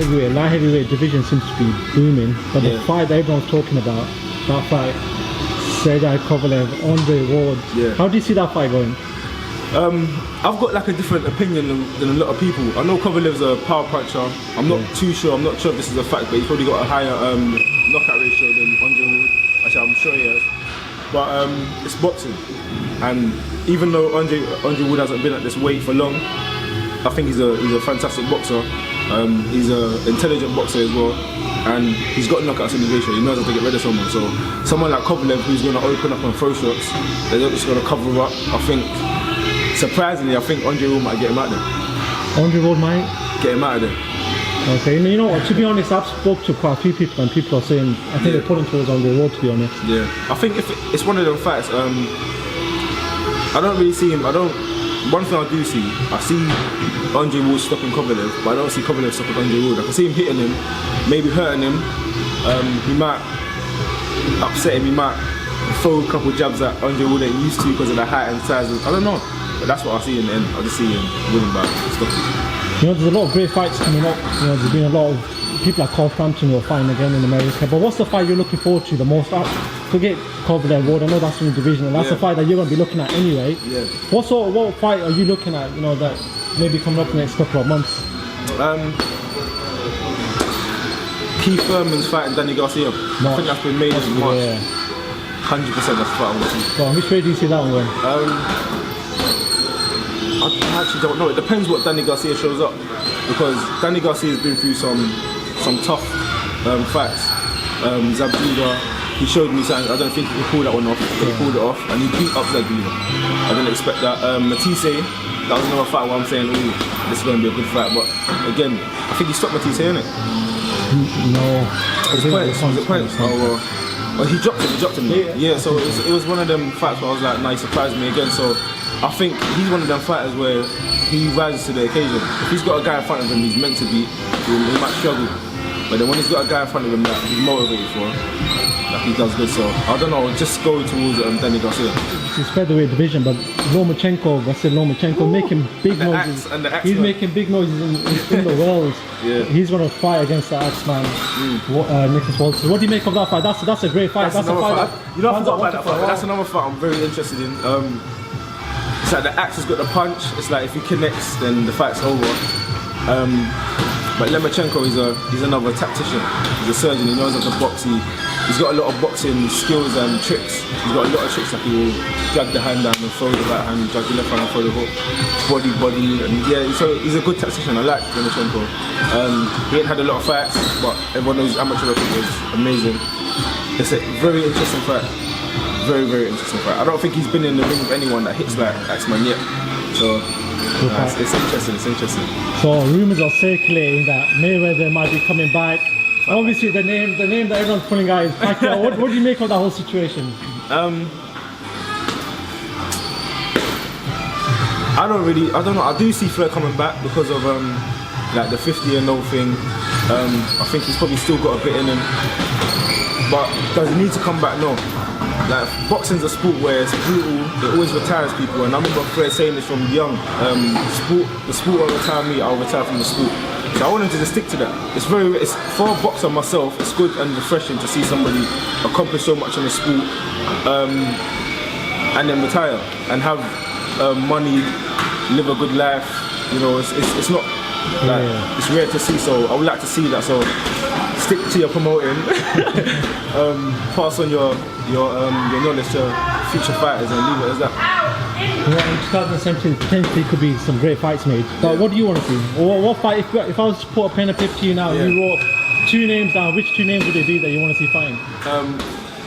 light heavyweight division seems to be booming, but the fight that everyone's talking about, that fight, Sergey Kovalev, Andre Ward. Yeah. How do you see that fight going? I've got like a different opinion than a lot of people. I know Kovalev's a power puncher. I'm not too sure. I'm not sure if this is a fact, but he's probably got a higher knockout ratio than Andre Ward. Actually, I'm sure he has. But it's boxing, and even though Andre Ward hasn't been at this weight for long, I think he's a fantastic boxer. He's an intelligent boxer as well, and he's got knockouts in his ratio. He knows how to get rid of someone. So someone like Kovalev, who's going to open up and throw shots, they're not just going to cover up. I think, surprisingly, I think Andre Ward might get him out there. Andre Ward might get him out of there. Okay, you know what, to be honest, I've spoke to quite a few people and people are saying, I think they're pulling towards Andre Ward, to be honest. Yeah, I think if it's one of them fights, I don't really see him, one thing I do see, I see Andre Ward stopping Kovalev, but I don't see Kovalev stopping Andre Ward. I can see him hitting him, maybe hurting him, he might upset him, he might throw a couple jabs that Andre Ward ain't used to because of the height and size, I don't know. But that's what I see in the end, I just see him winning by stopping. You know, there's a lot of great fights coming up. You know, there's been a lot of people like Carl Frampton who are fighting again in America. But what's the fight you're looking forward to the most? Forget Kovalev Ward. I know that's in the division, and that's the fight that you're going to be looking at anyway. Yeah. What fight are you looking at? You know, that maybe coming up in the next couple of months. Keith Thurman's fighting Danny Garcia. I think that's been made in March. 100% that's the fight I'm watching. Well, which way do you see that one going? I actually don't know. It depends what Danny Garcia shows up, because Danny Garcia's been through some tough fights. Zabjuda, he showed me something. I don't think he could pull that one off. He pulled it off, and he beat up Zabjuda. I didn't expect that. Matisse, that was another fight where I'm saying, ooh, this is going to be a good fight. But again, I think he stopped Matisse, innit? No. Was it points? Oh, well, he dropped him. Yeah, so it was one of them fights where I was like, nah, he surprised me again. So I think he's one of them fighters where he rises to the occasion. If he's got a guy in front of him he's meant to beat, he might struggle. But then when he's got a guy in front of him that he's motivated for, like he does good. So I don't know, just go towards Danny Garcia. It's featherweight division, but Lomachenko, making big noises. He's making big noises in the world. Yeah. He's going to fight against the Axeman, Nicholas Walters. What do you make of that fight? That's a great fight. That's a fight. You know, I forgot about that fight. That's another fight I'm very interested in. It's like the axe has got the punch. It's like if he connects, then the fight's over. But Lomachenko he's another tactician. He's a surgeon. He knows how to box. He's got a lot of boxing skills and tricks. He's got a lot of tricks, like he will drag the hand down and throw the right hand, drag the left hand and throw the hook, body, and yeah. So he's a good tactician. I like Lomachenko. He ain't had a lot of fights, but everyone knows amateur wrestling is amazing. It's a very interesting fight. Very, very interesting fight. I don't think he's been in the ring with anyone that hits like Axeman yet. So it's interesting. So rumours are circulating that Mayweather might be coming back. Obviously the name that everyone's pulling out is PACQUIAO. What do you make of that whole situation? I don't know. I do see Flair coming back because of like the 50-0 thing. I think he's probably still got a bit in him. But does he need to come back? No. Like, boxing's a sport where it's brutal, it always retires people, and I remember Fred saying this from young. The sport will retire me, I'll retire from the sport. So I want him to just stick to that. It's for a boxer myself, it's good and refreshing to see somebody accomplish so much in the sport and then retire and have money, live a good life. You know, it's not like, it's rare to see, so I would like to see that. So stick to your promoting, pass on your knowledge to future fighters and leave it as that. Well, in 2017 potentially could be some great fights made. But what do you want to see? Or what fight, if I was to put a pen and paper to you now, you wrote 2 names down, which 2 names would they be that you want to see fighting?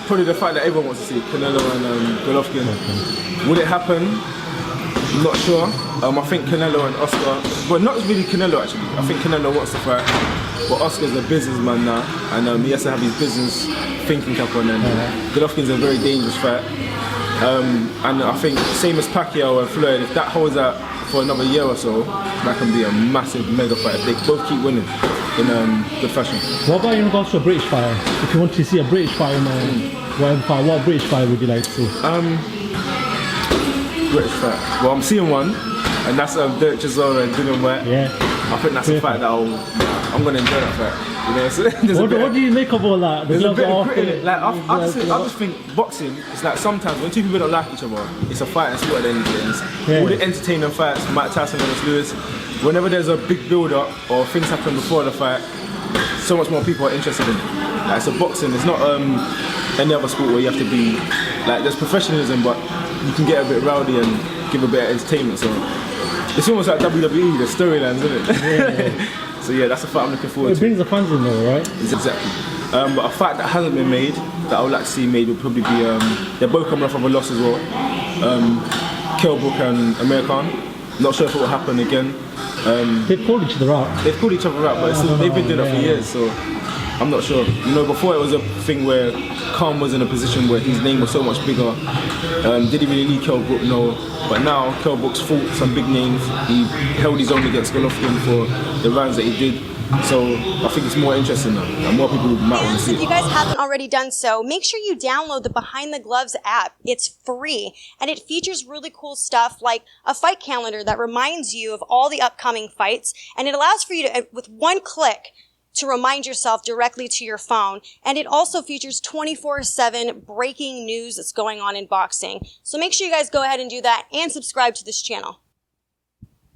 Probably the fight that everyone wants to see, Canelo and Golovkin. Would it happen? I'm not sure. I think Canelo and Oscar, well, not really Canelo actually. I think Canelo wants to fight, but Oscar's a businessman now, and he has to have his business thinking cap on, and Golovkin's a very dangerous fight. And I think same as PACQUIAO and Floyd, if that holds out for another year or so, that can be a massive mega fight. If they both keep winning in good fashion. What about in regards to a British fighter? If you want to see a British fight in whatever fight, what British fighter would you like to see? British fight. Well, I'm seeing one, and that's Dirk Chisora and Dylan White. Yeah. I think that's a fight that I'm I'm gonna enjoy that fight. You know, so What do you make of all that? There's a bit of grit in it. Like I just think boxing. It's like sometimes when two people don't like each other, it's a fighting sport at the end of the day. All the entertaining fights, Mike Tyson versus Lewis. Whenever there's a big build-up or things happen before the fight, so much more people are interested in it. Like, so boxing, it's not any other sport where you have to be like there's professionalism, but you can get a bit rowdy and give a bit of entertainment. So it's almost like WWE, the storylines, isn't it? Yeah. So yeah, that's a fight I'm looking forward to. It brings the fans in though, right? Exactly. But a fight that hasn't been made, that I would like to see made, would probably be, they're both coming off of a loss as well. Kell Brook and Amir Khan. Not sure if it will happen again. They've called each other out. They've called each other out, but they've been doing it for years, so I'm not sure. You know, before it was a thing where Khan was in a position where his name was so much bigger. Did he really need Kell Brook? No. But now Kell Brook's fought some big names. He held his own against Golovkin for the rounds that he did. So I think it's more interesting now, and more people might want to see it. If you guys haven't already done so, make sure you download the Behind the Gloves app. It's free, and it features really cool stuff like a fight calendar that reminds you of all the upcoming fights, and it allows for you to, with one click, to remind yourself directly to your phone. And it also features 24/7 breaking news that's going on in boxing. So make sure you guys go ahead and do that and subscribe to this channel.